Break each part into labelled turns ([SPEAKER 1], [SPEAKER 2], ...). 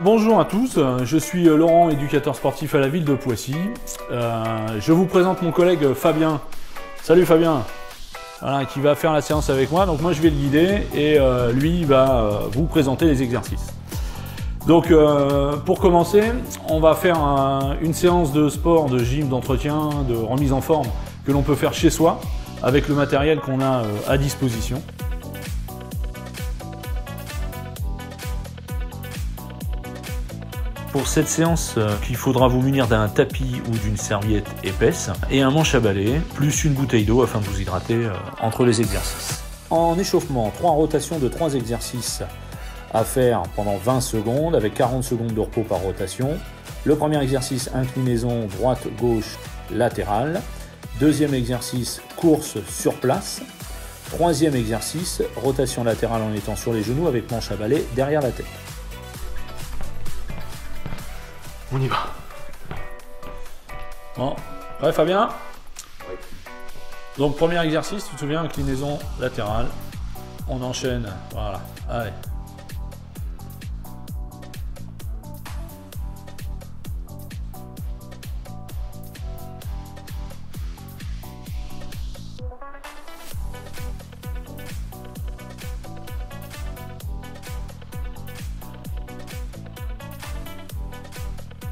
[SPEAKER 1] Bonjour à tous, je suis Laurent, éducateur sportif à la ville de Poissy. Je vous présente mon collègue Fabien. Salut Fabien, voilà, qui va faire la séance avec moi. Donc moi je vais le guider et lui va vous présenter les exercices. Donc pour commencer, on va faire une séance de sport, de gym, d'entretien, de remise en forme que l'on peut faire chez soi avec le matériel qu'on a à disposition.
[SPEAKER 2] Pour cette séance, il faudra vous munir d'un tapis ou d'une serviette épaisse et un manche à balai, plus une bouteille d'eau afin de vous hydrater entre les exercices.
[SPEAKER 3] En échauffement, 3 rotations de 3 exercices à faire pendant 20 secondes avec 40 secondes de repos par rotation. Le premier exercice, inclinaison droite-gauche latérale. Deuxième exercice, course sur place. Troisième exercice, rotation latérale en étant sur les genoux avec manche à balai derrière la tête.
[SPEAKER 2] On y va.
[SPEAKER 1] Bon, prêt Fabien? Oui. Donc premier exercice, tu te souviens, inclinaison latérale. On enchaîne, voilà, allez.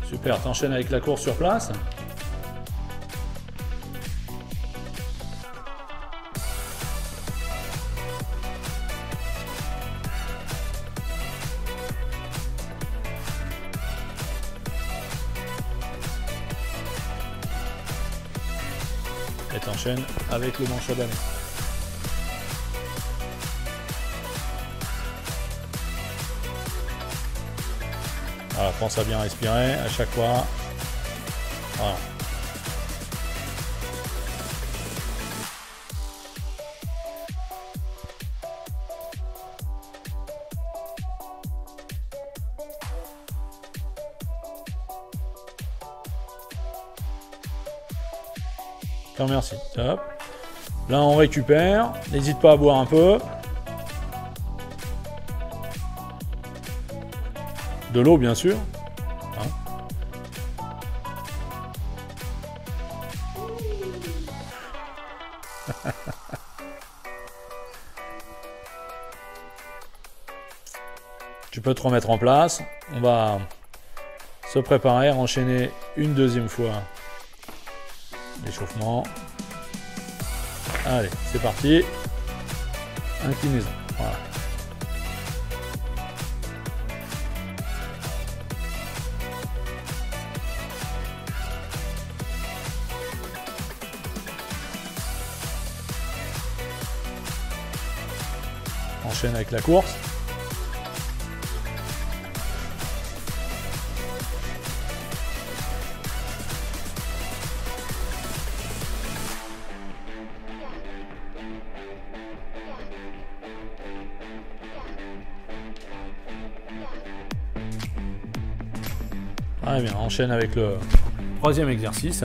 [SPEAKER 1] Super, t'enchaînes avec la course sur place. Et t'enchaînes avec le manche à balai. Voilà, pense à bien respirer à chaque fois. Voilà. Je te remercie. Hop. Là, on récupère. N'hésite pas à boire un peu. De l'eau, bien sûr. Hein. Tu peux te remettre en place. On va se préparer à enchaîner une deuxième fois l'échauffement. Allez, c'est parti. Inclinaison. Voilà. Enchaîne avec la course. Très bien, enchaîne avec le troisième exercice.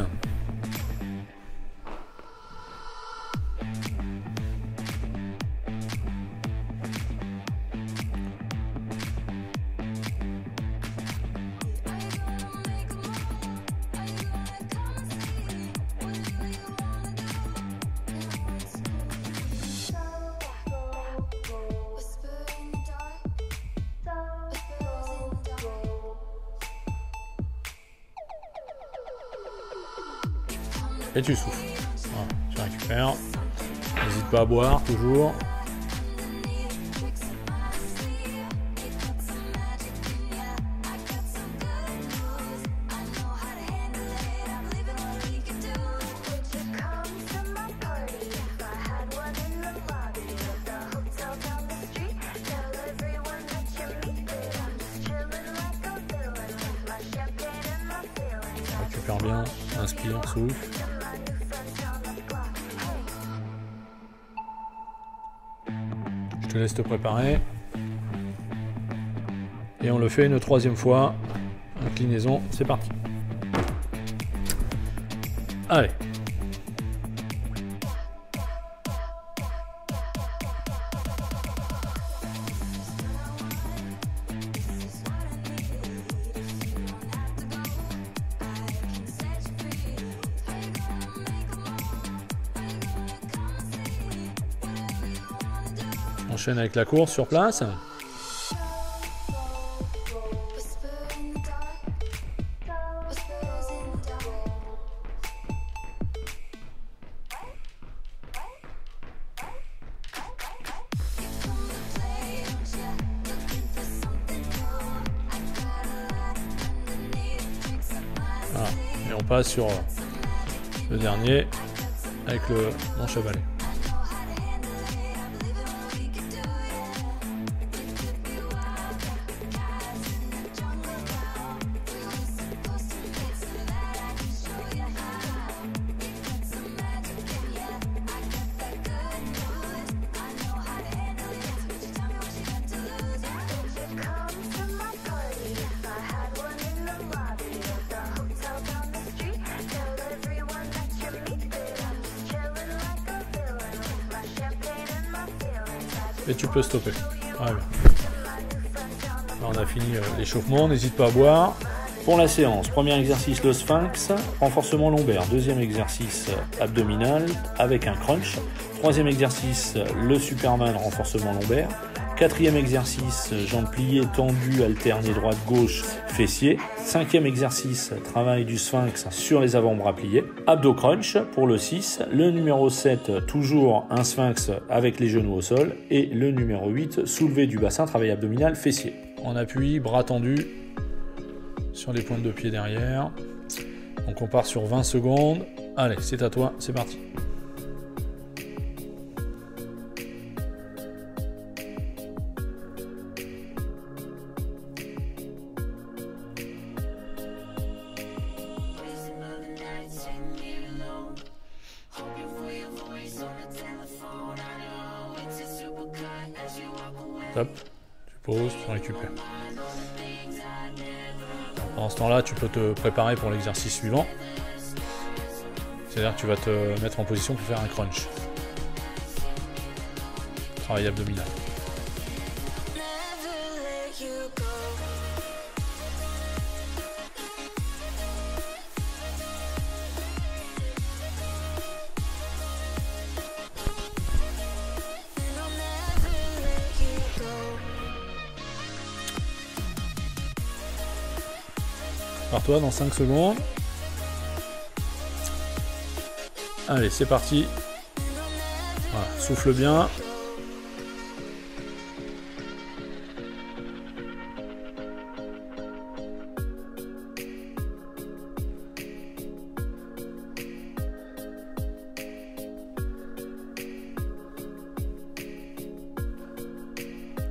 [SPEAKER 1] Et tu souffles. Voilà, tu récupères. N'hésite pas à boire, toujours. Récupère bien, inspire, souffle. Je te laisse te préparer. Et on le fait une troisième fois. Inclinaison, c'est parti. Allez. enchaîne avec la course sur place. Voilà. Et on passe sur le dernier avec le manche à balai. Et tu peux stopper. Voilà. Là, on a fini l'échauffement, n'hésite pas à boire.
[SPEAKER 3] Pour la séance, premier exercice le sphinx, renforcement lombaire. Deuxième exercice abdominal avec un crunch. Troisième exercice le Superman, renforcement lombaire. Quatrième exercice, jambes pliées, tendues, alternées droite-gauche, fessiers. Cinquième exercice, travail du sphinx sur les avant-bras pliés. Abdo crunch pour le 6. Le numéro 7, toujours un sphinx avec les genoux au sol. Et le numéro 8, soulevé du bassin, travail abdominal, fessiers.
[SPEAKER 1] En appui, bras tendus sur les pointes de pied derrière. Donc on part sur 20 secondes. Allez, c'est à toi, c'est parti. Top, tu poses, tu récupères. Pendant ce temps-là, tu peux te préparer pour l'exercice suivant. C'est-à-dire que tu vas te mettre en position pour faire un crunch. Travail abdominal. Pars-toi dans 5 secondes. Allez, c'est parti. Voilà, souffle bien.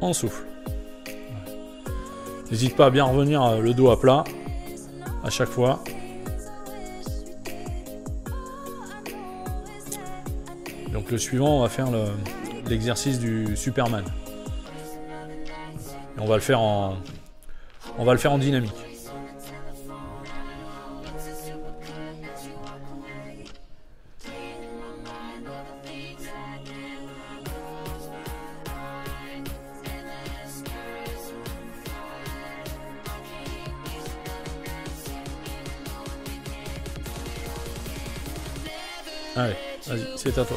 [SPEAKER 1] On souffle. N'hésite pas à bien revenir le dos à plat à chaque fois. Donc le suivant, on va faire l'exercice du Superman. Et on va le faire en dynamique. Allez, vas-y, c'est à toi.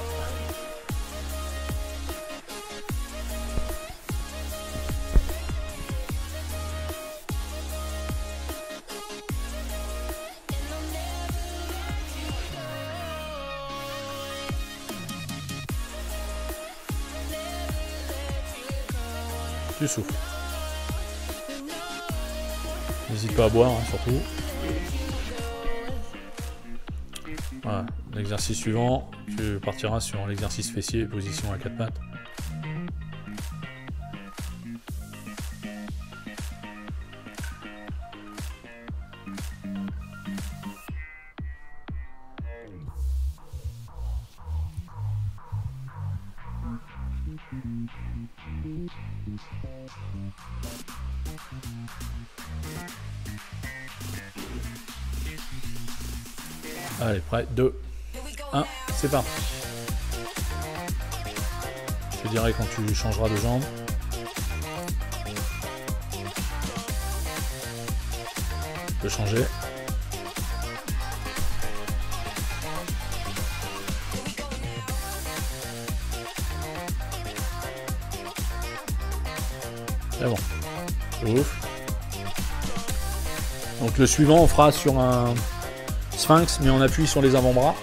[SPEAKER 1] Tu souffles. N'hésite pas à boire, hein, surtout. Voilà, l'exercice suivant, tu partiras sur l'exercice fessier, position à 4 pattes. Allez, prêt, 2, 1, c'est parti. Je te dirai quand tu changeras de jambe. Tu peux changer. C'est bon. Ouf. Donc le suivant, on fera sur un sphinx, mais on appuie sur les avant-bras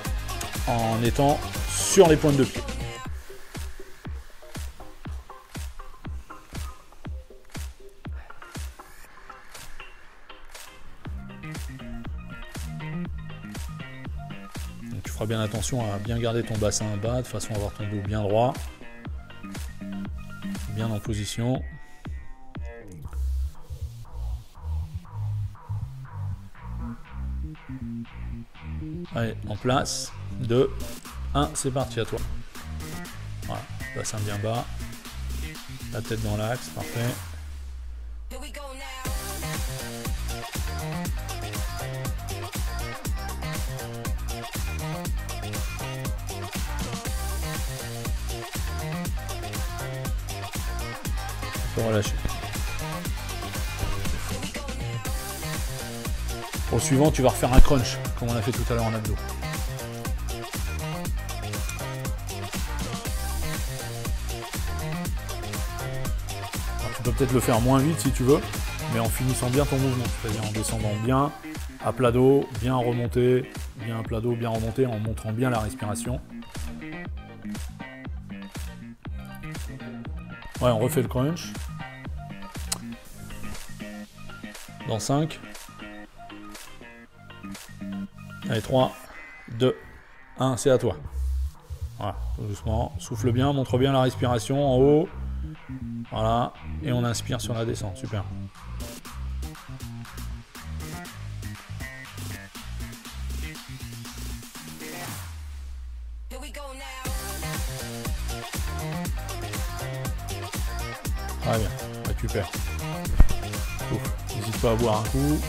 [SPEAKER 1] en étant sur les pointes de pied. Donc tu feras bien attention à bien garder ton bassin bas, de façon à avoir ton dos bien droit, bien en position. Allez, en place, 2, 1, c'est parti, à toi. Voilà, bassin bien bas, la tête dans l'axe, parfait. On peut relâcher. Pour le suivant, tu vas refaire un crunch, comme on a fait tout à l'heure en abdos. Alors, tu peux peut-être le faire moins vite si tu veux, mais en finissant bien ton mouvement, c'est-à-dire en descendant bien, à plat dos, bien remonté, bien à plat dos, bien remonté, en montrant bien la respiration. Ouais, on refait le crunch. Dans 5. Allez, 3, 2, 1, c'est à toi. Voilà, tout doucement. Souffle bien, montre bien la respiration en haut. Voilà, et on inspire sur la descente. Super. Très bien, récupère. N'hésite pas à boire un coup.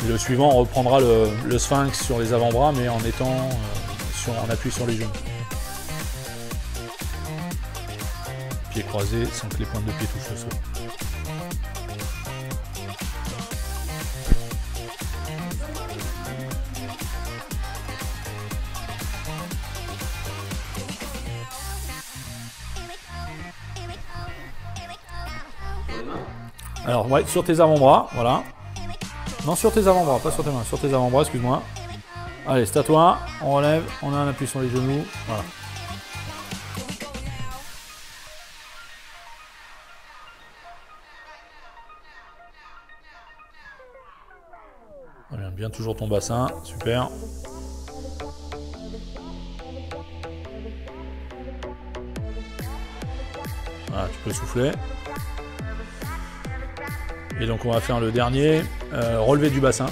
[SPEAKER 1] Et le suivant, on reprendra le sphinx sur les avant-bras, mais en étant en appui sur les genoux. Pieds croisés sans que les pointes de pied touchent le sol. Alors, ouais, sur tes avant-bras, voilà. Non, sur tes avant-bras, pas sur tes mains, sur tes avant-bras, excuse-moi. Allez, c'est à toi, on relève, on a un appui sur les genoux, voilà. Voilà, bien toujours ton bassin, super. Voilà, tu peux souffler. Et donc on va faire le dernier, relevé du bassin.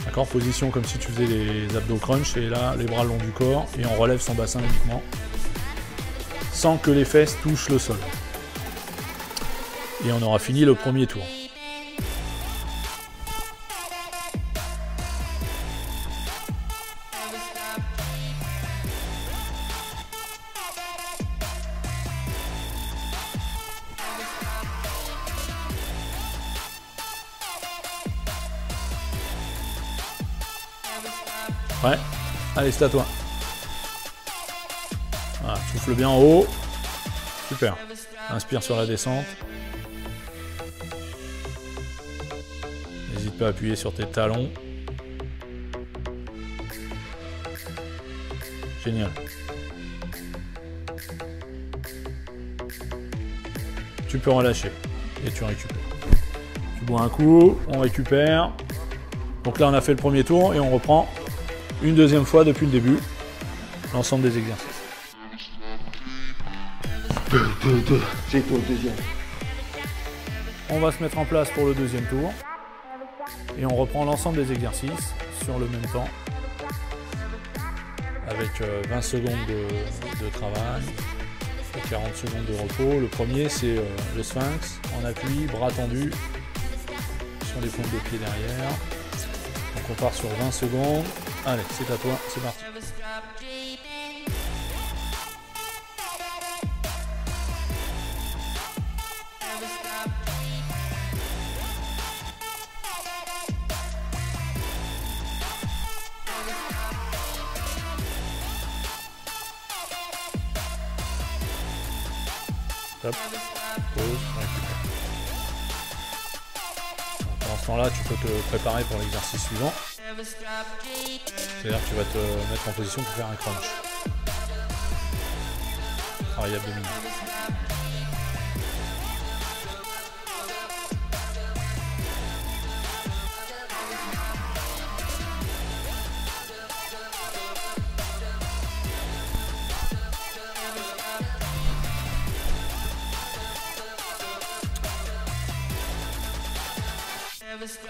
[SPEAKER 1] D'accord, position comme si tu faisais les abdos crunch, et là les bras le long du corps, et on relève son bassin uniquement, sans que les fesses touchent le sol. Et on aura fini le premier tour. Ouais, allez, c'est à toi. Voilà, souffle bien en haut. Super. Inspire sur la descente. N'hésite pas à appuyer sur tes talons. Génial. Tu peux relâcher et tu récupères. Tu bois un coup, on récupère. Donc là, on a fait le premier tour et on reprend une deuxième fois depuis le début l'ensemble des exercices.
[SPEAKER 4] J'ai été au deuxième.
[SPEAKER 1] On va se mettre en place pour le deuxième tour et on reprend l'ensemble des exercices sur le même temps avec 20 secondes de travail et 40 secondes de repos. Le premier, c'est le sphinx en appui, bras tendus sur les pointes de pied derrière. Donc on part sur 20 secondes. Allez, c'est à toi, c'est parti. Top. Pause, récupère. Pendant ce temps-là, tu peux te préparer pour l'exercice suivant. C'est-à-dire que tu vas te mettre en position pour faire un crunch. Travail abdominal.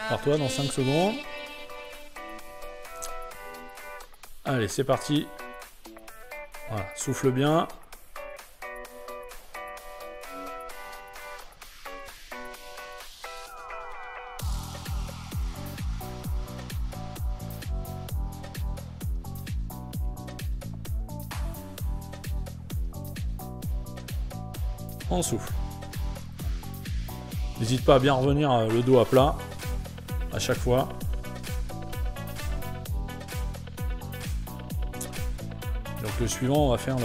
[SPEAKER 1] Pars-toi dans 5 secondes. Allez, c'est parti. Voilà, souffle bien. On souffle. N'hésite pas à bien revenir le dos à plat à chaque fois. Donc le suivant, on va faire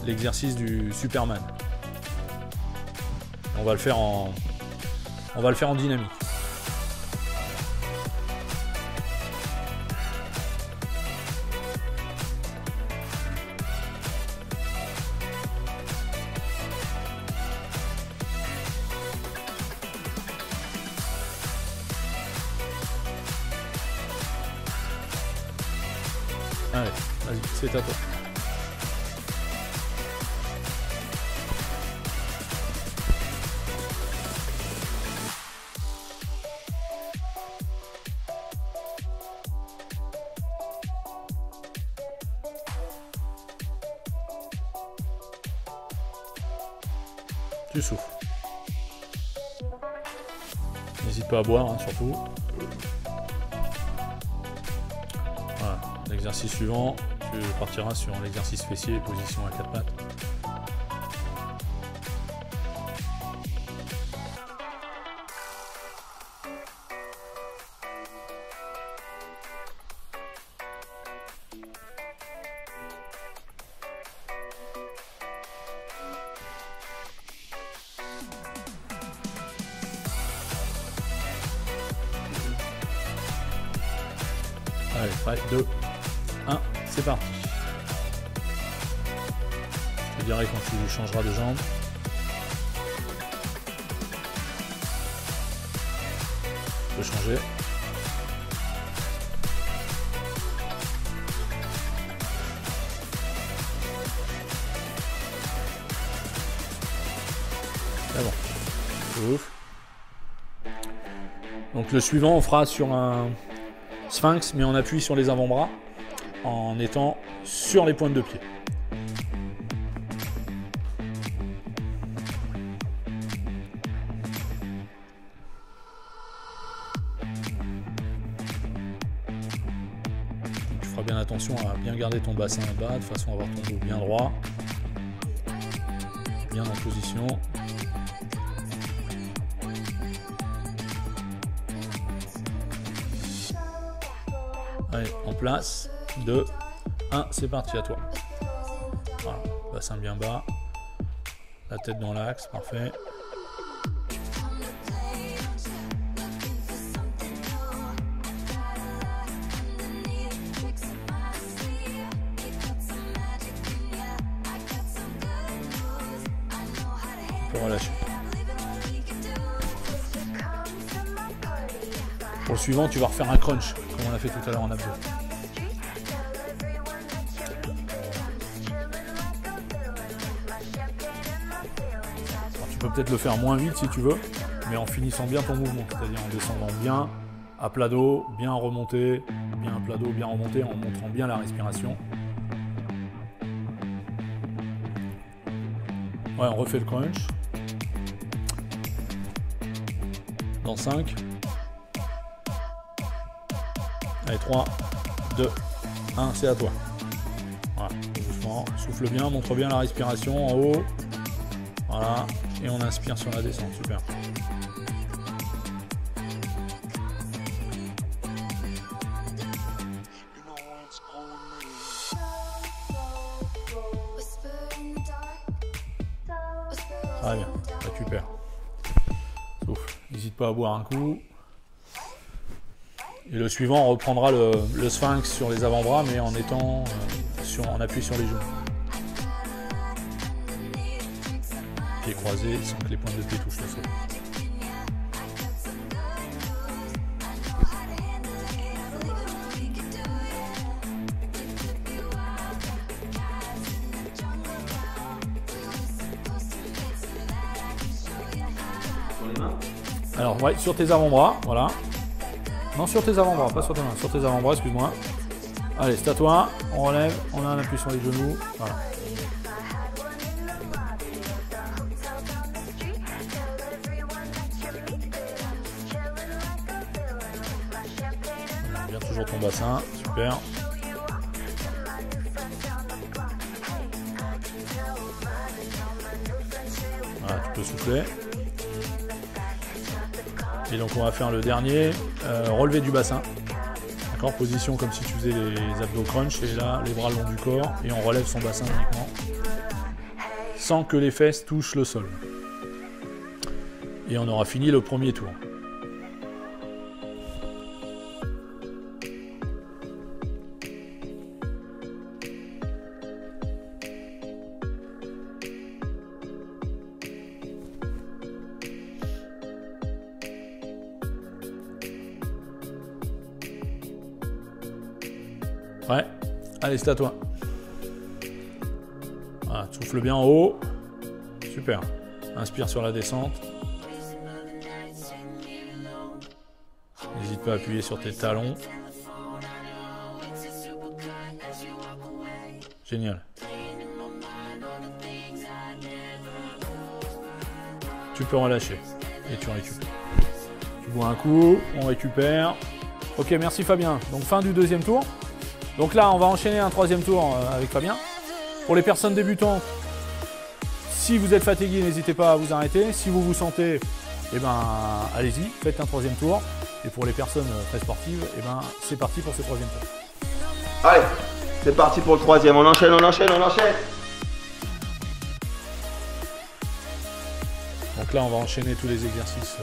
[SPEAKER 1] l'exercice du Superman. On va le faire en dynamique. Allez, vas-y, c'est à toi. Tu souffles. N'hésite pas à boire, hein, surtout. Voilà. L'exercice suivant, tu partiras sur l'exercice fessier, position à 4 pattes. Allez, prêt, 2, 1, c'est parti. Je te dirai quand tu changeras de jambe. Tu peux changer. C'est bon. Ouf. Donc le suivant, on fera sur un sphinx, mais on appuie sur les avant-bras en étant sur les pointes de pied. Tu feras bien attention à bien garder ton bassin bas de façon à avoir ton dos bien droit, bien en position. Allez, en place, 2, 1, c'est parti, à toi. Voilà, bassin bien bas, la tête dans l'axe, parfait. Tu peux relâcher. Pour le suivant, tu vas refaire un crunch, comme on l'a fait tout à l'heure en abdos. Alors, tu peux peut-être le faire moins vite si tu veux, mais en finissant bien ton mouvement, c'est-à-dire en descendant bien à plat dos, bien remonté, bien à plat dos, bien remonté, en montrant bien la respiration. Ouais, on refait le crunch. Dans 5. Allez, 3, 2, 1, c'est à toi. Voilà, doucement, souffle bien, montre bien la respiration en haut. Voilà, et on inspire sur la descente, super. Très bien, récupère. Souffle, n'hésite pas à boire un coup. Et le suivant, on reprendra le sphinx sur les avant-bras, mais en étant en appui sur les genoux. Pieds croisés sans que les pointes de pied touchent le sol. Alors, ouais, sur tes avant-bras, voilà. Non, sur tes avant-bras, pas sur tes mains, sur tes avant-bras, excuse-moi. Allez, c'est à toi, on relève, on a un appui sur les genoux, voilà. Bien toujours ton bassin, super. Voilà, tu peux souffler. Et donc on va faire le dernier, relevé du bassin. D'accord, position comme si tu faisais les abdos crunch, et là les bras le long du corps, et on relève son bassin uniquement, sans que les fesses touchent le sol. Et on aura fini le premier tour. Ouais, allez, c'est à toi. Voilà, souffle bien en haut. Super. Inspire sur la descente. N'hésite pas à appuyer sur tes talons. Génial. Tu peux relâcher et tu récupères. Tu bois un coup, on récupère. Ok, merci Fabien. Donc fin du deuxième tour. Donc là, on va enchaîner un troisième tour avec Fabien. Pour les personnes débutantes, si vous êtes fatigué, n'hésitez pas à vous arrêter. Si vous vous sentez, eh ben, allez-y, faites un troisième tour. Et pour les personnes très sportives, eh ben, c'est parti pour ce troisième tour.
[SPEAKER 4] Allez, c'est parti pour le troisième. On enchaîne, on enchaîne, on enchaîne.
[SPEAKER 1] Donc là, on va enchaîner tous les exercices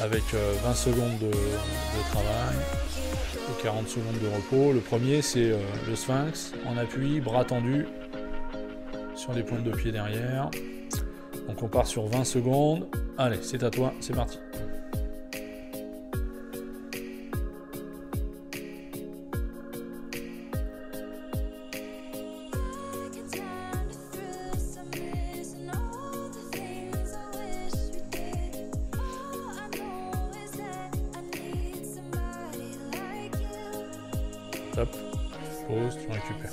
[SPEAKER 1] avec 20 secondes de travail. 40 secondes de repos. Le premier, c'est le sphinx en appui, bras tendus sur les pointes de pied derrière. Donc on part sur 20 secondes. Allez, c'est à toi, c'est parti. Hop, pause, tu récupères.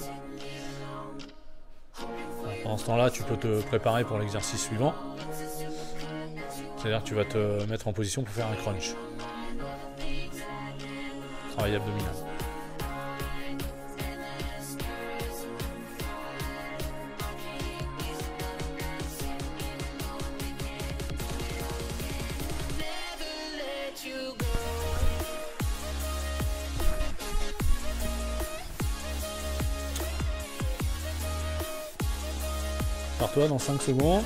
[SPEAKER 1] Pendant ce temps-là, tu peux te préparer pour l'exercice suivant. C'est-à-dire que tu vas te mettre en position pour faire un crunch. Travail abdominal. Toi dans 5 secondes.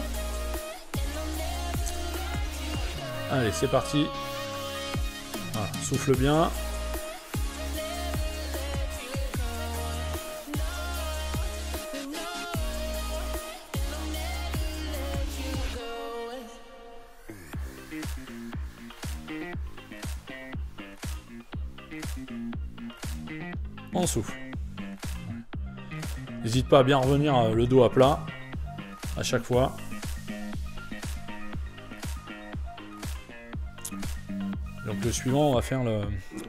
[SPEAKER 1] Allez, c'est parti. Voilà, souffle bien. On souffle. N'hésite pas à bien revenir le dos à plat. À chaque fois. Donc le suivant, on va faire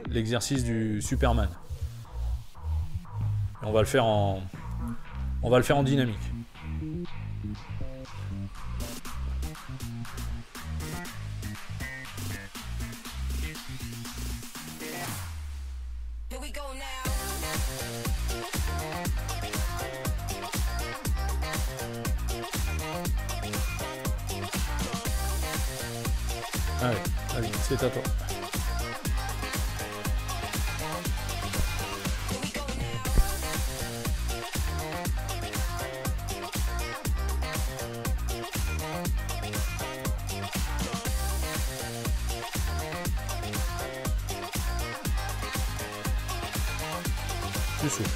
[SPEAKER 1] l'exercice du Superman. On va le faire en dynamique. Allez, vas-y, c'est à toi. plus souple.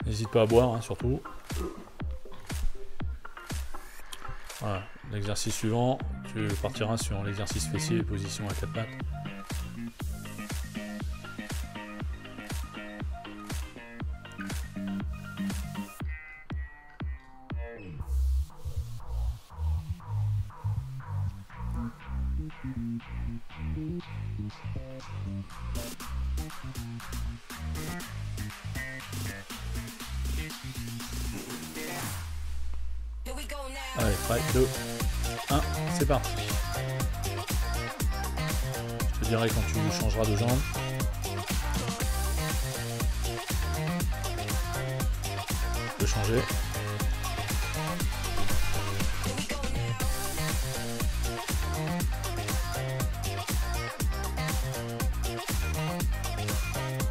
[SPEAKER 1] N'hésite pas à boire, hein, surtout. Voilà, l'exercice suivant, tu partiras sur l'exercice fessier, position à 4 pattes. Allez, prêt, 2, 1, c'est parti. Je te dirai quand tu changeras de jambe. Tu peux changer.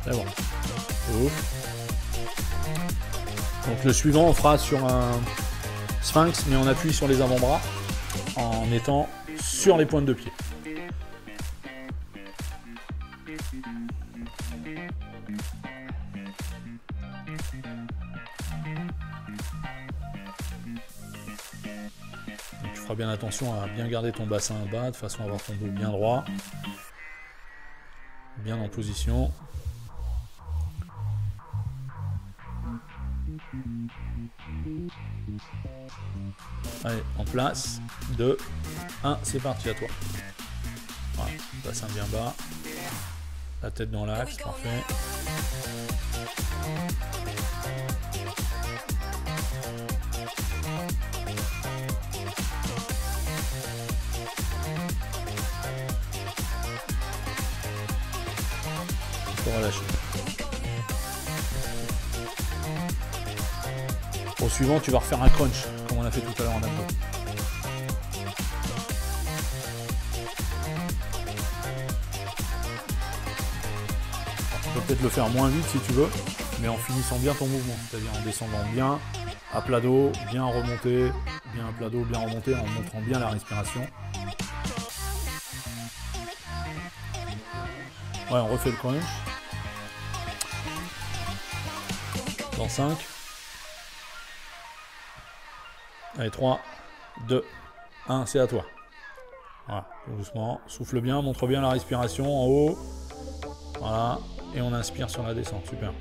[SPEAKER 1] C'est bon. C'est ouf. Donc le suivant, on fera sur un sphinx, mais on appuie sur les avant-bras en étant sur les pointes de pied. Donc, tu feras bien attention à bien garder ton bassin bas de façon à avoir ton dos bien droit, bien en position. Allez, en place, 2, 1, c'est parti, à toi. Voilà, bassin bien bas, la tête dans l'axe, parfait. Il faut relâcher. Au suivant, tu vas refaire un crunch, comme on a fait tout à l'heure en abdos. Tu peux peut-être le faire moins vite si tu veux, mais en finissant bien ton mouvement, c'est-à-dire en descendant bien, à plat dos, bien remonter, bien à plat dos, bien remonter, en montrant bien la respiration. Ouais, on refait le crunch. Dans 5. Allez, 3, 2, 1, c'est à toi. Voilà, doucement, souffle bien, montre bien la respiration en haut. Voilà, et on inspire sur la descente, super.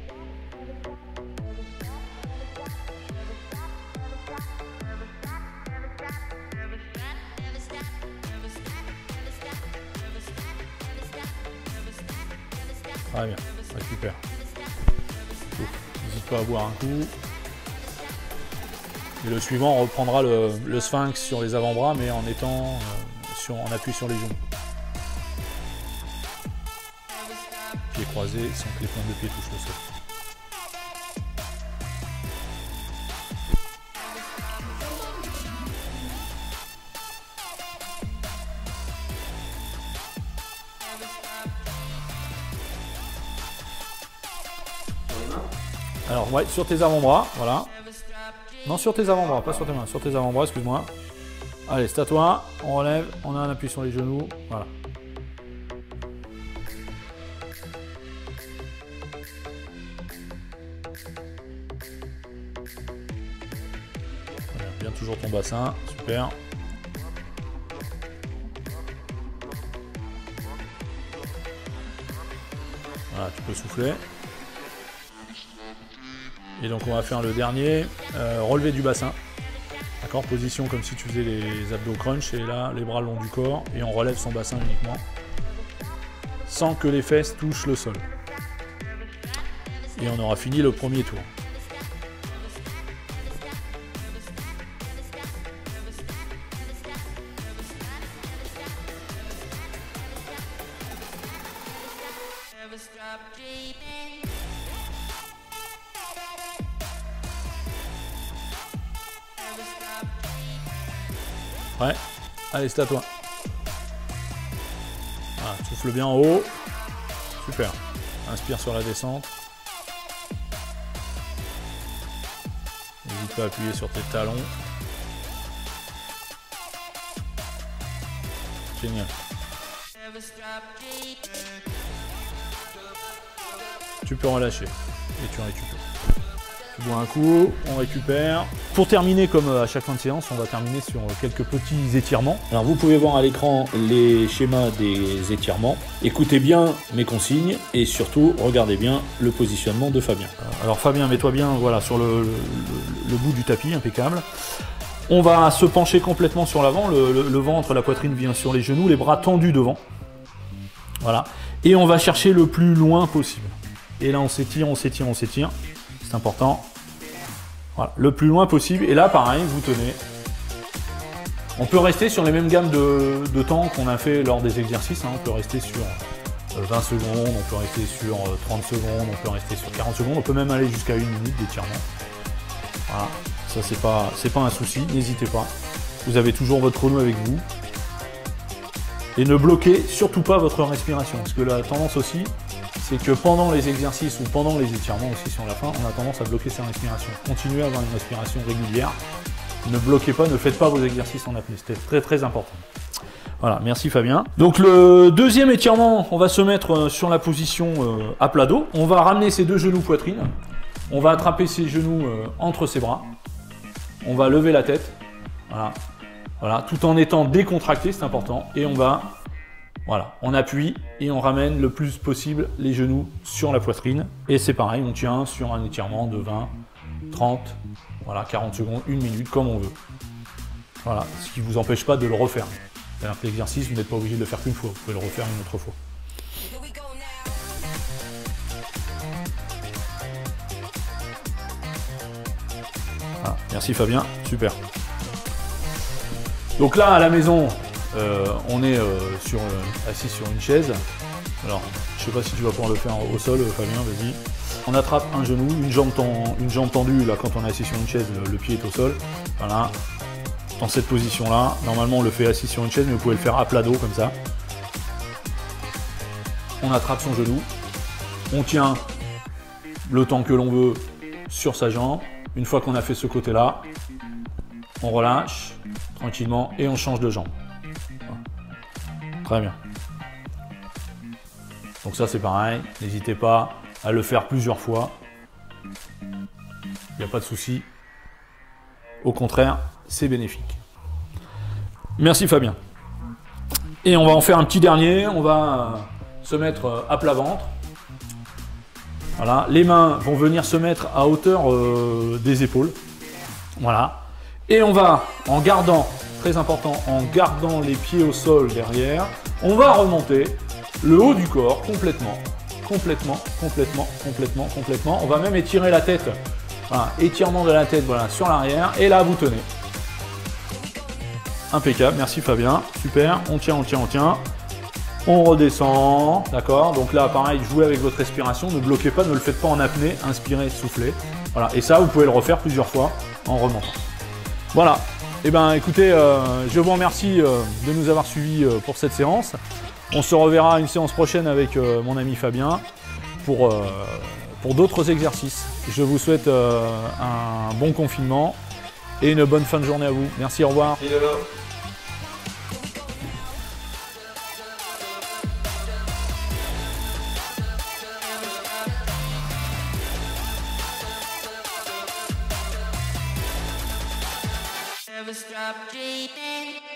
[SPEAKER 1] Très bien, récupère. N'hésite pas à boire un coup. Et le suivant, on reprendra le sphinx sur les avant-bras, mais en étant en appui sur les genoux. Pieds croisés sans que les pointes de pied touchent le sol. Alors, ouais, sur tes avant-bras, voilà. Non, sur tes avant-bras, pas sur tes mains, sur tes avant-bras, excuse-moi. Allez, c'est à toi, on relève, on a un appui sur les genoux, voilà. Bien toujours ton bassin, super. Voilà, tu peux souffler. Et donc on va faire le dernier, relevé du bassin. D'accord, position comme si tu faisais les abdos crunch, et là les bras le long du corps, et on relève son bassin uniquement, sans que les fesses touchent le sol. Et on aura fini le premier tour. Ouais, allez, c'est à toi. Voilà, souffle bien en haut. Super. Inspire sur la descente. N'hésite pas à appuyer sur tes talons. Génial. tu peux relâcher. Et tu récupères. Tu bois un coup, on récupère. Pour terminer, comme à chaque fin de séance, on va terminer sur quelques petits étirements. Alors vous pouvez voir à l'écran les schémas des étirements. Écoutez bien mes consignes et surtout regardez bien le positionnement de Fabien. Alors Fabien, mets-toi bien voilà, sur le bout du tapis, impeccable. On va se pencher complètement sur l'avant, le ventre, la poitrine vient sur les genoux, les bras tendus devant. Voilà. Et on va chercher le plus loin possible. Et là on s'étire, on s'étire, on s'étire. C'est important. Voilà, le plus loin possible. Et là, pareil, vous tenez. On peut rester sur les mêmes gammes de temps qu'on a fait lors des exercices. Hein. On peut rester sur 20 secondes, on peut rester sur 30 secondes, on peut rester sur 40 secondes. On peut même aller jusqu'à 1 minute d'étirement. Voilà, ça c'est pas un souci. N'hésitez pas. Vous avez toujours votre chrono avec vous. Et ne bloquez surtout pas votre respiration. Parce que la tendance aussi, c'est que pendant les exercices ou pendant les étirements aussi sur la fin, on a tendance à bloquer sa respiration. Continuez à avoir une respiration régulière. Ne bloquez pas, ne faites pas vos exercices en apnée. C'était très très important. Voilà, merci Fabien. Donc le deuxième étirement, on va se mettre sur la position à plat dos. On va ramener ses deux genoux poitrine. On va attraper ses genoux entre ses bras. On va lever la tête. Voilà. Voilà, tout en étant décontracté, c'est important. Et on va... Voilà, on appuie et on ramène le plus possible les genoux sur la poitrine. Et c'est pareil, on tient sur un étirement de 20, 30, voilà, 40 secondes, 1 minute, comme on veut. Voilà, ce qui ne vous empêche pas de le refaire. C'est-à-dire que l'exercice, vous n'êtes pas obligé de le faire qu'une fois, vous pouvez le refaire une autre fois. Voilà, merci Fabien, super. Donc là, à la maison, on est assis sur une chaise. Alors, je sais pas si tu vas pouvoir le faire au sol, Fabien, vas-y. On attrape un genou, une jambe tendue, là, quand on est assis sur une chaise, le pied est au sol. Voilà. Dans cette position-là, normalement, on le fait assis sur une chaise, mais vous pouvez le faire à plat dos, comme ça. On attrape son genou. On tient le temps que l'on veut sur sa jambe. Une fois qu'on a fait ce côté-là, on relâche tranquillement et on change de jambe. Très bien. Donc ça c'est pareil, n'hésitez pas à le faire plusieurs fois. Il n'y a pas de souci. Au contraire, c'est bénéfique. Merci Fabien. Et on va en faire un petit dernier. On va se mettre à plat ventre. Voilà. Les mains vont venir se mettre à hauteur des épaules. Voilà. Et on va, en gardant, très important, en gardant les pieds au sol derrière, on va remonter le haut du corps complètement. On va même étirer la tête. Voilà, étirement de la tête, voilà, sur l'arrière. Et là, vous tenez. Impeccable, merci Fabien. Super, on tient. On redescend, d'accord. Donc là, pareil, jouez avec votre respiration. Ne bloquez pas, ne le faites pas en apnée. Inspirez, soufflez. Voilà, et ça, vous pouvez le refaire plusieurs fois en remontant. Voilà. Eh bien, écoutez, je vous remercie de nous avoir suivis pour cette séance. On se reverra une séance prochaine avec mon ami Fabien pour d'autres exercices. Je vous souhaite un bon confinement et une bonne fin de journée à vous. Merci, au revoir.
[SPEAKER 5] Never stop dreaming.